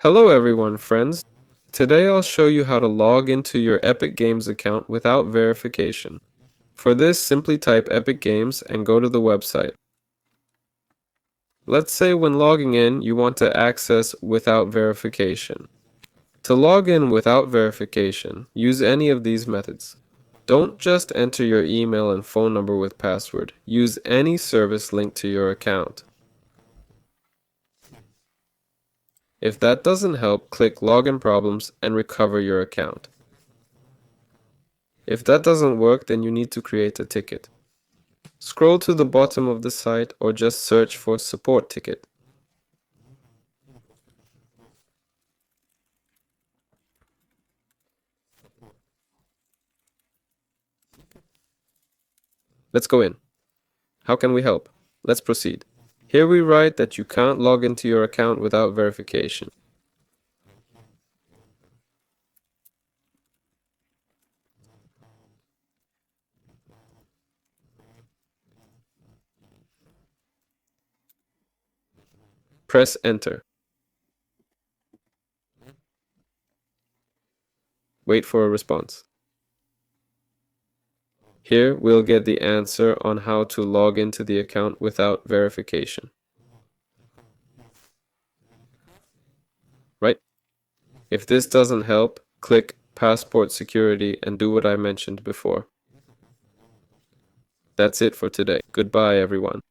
Hello everyone, friends. Today I'll show you how to log into your Epic Games account without verification. For this, simply type Epic Games and go to the website. Let's say when logging in, you want to access without verification. To log in without verification, use any of these methods. Don't just enter your email and phone number with password. Use any service linked to your account. If that doesn't help, click Login Problems and recover your account. If that doesn't work, then you need to create a ticket. Scroll to the bottom of the site or just search for Support Ticket. Let's go in. How can we help? Let's proceed. Here we write that you can't log into your account without verification. Press Enter. Wait for a response. Here we'll get the answer on how to log into the account without verification. Right? If this doesn't help, click Passport Security and do what I mentioned before. That's it for today. Goodbye, everyone.